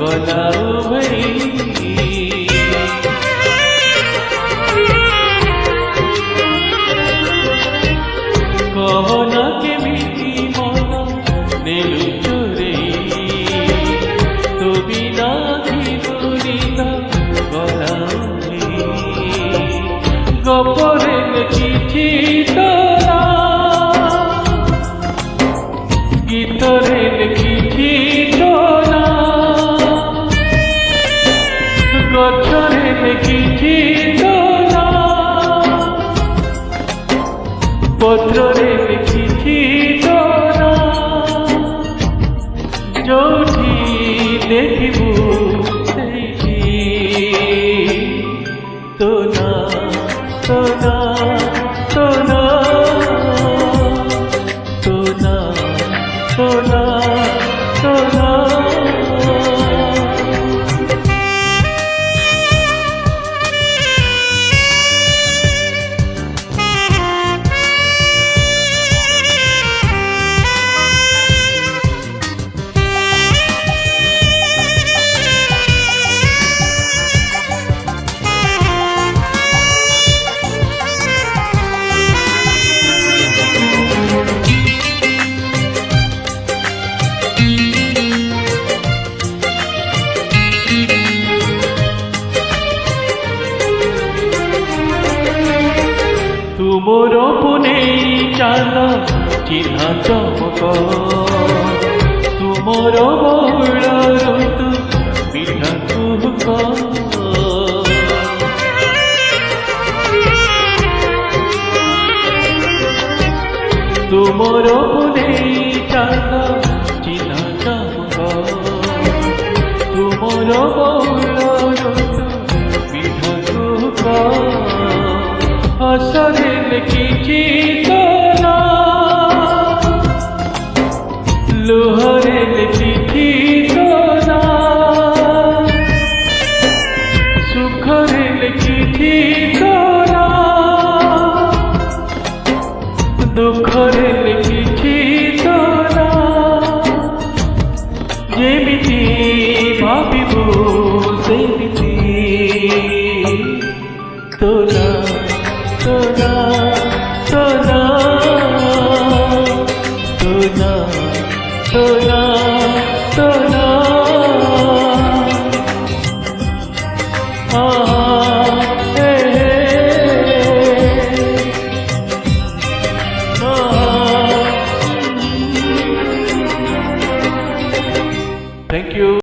गलाओ भई कहना केमिति मन नेलु चोरे तो बिना धीरुनित गलाओ गपरे लिखिछि तोरा गीतरे लिखिछि तोरा गछरे लिखिछि तोरा पत्ररे लिखिछि तोरा जोठी देखिबु सेठी तोरा तोरा तोरा तोरा तोरा तोरा तुमोर पुने चांद चिन्ह चमक तुमोर बहुल ऋतु मिठा कुहक तुमोर पुने चांद चिन्ह चमक तुमोर बहुल ऋतु मिठा कुहक हसरे लिखिछि तोरा लुहरे लिखिछि तोरा सुखरे लिखिछि तोरा दुखरे लिखिछि तोरा जेमिति भाबिबु सेमिति तोरा तोरा तोरा तोरा तोरा तोरा Thank you.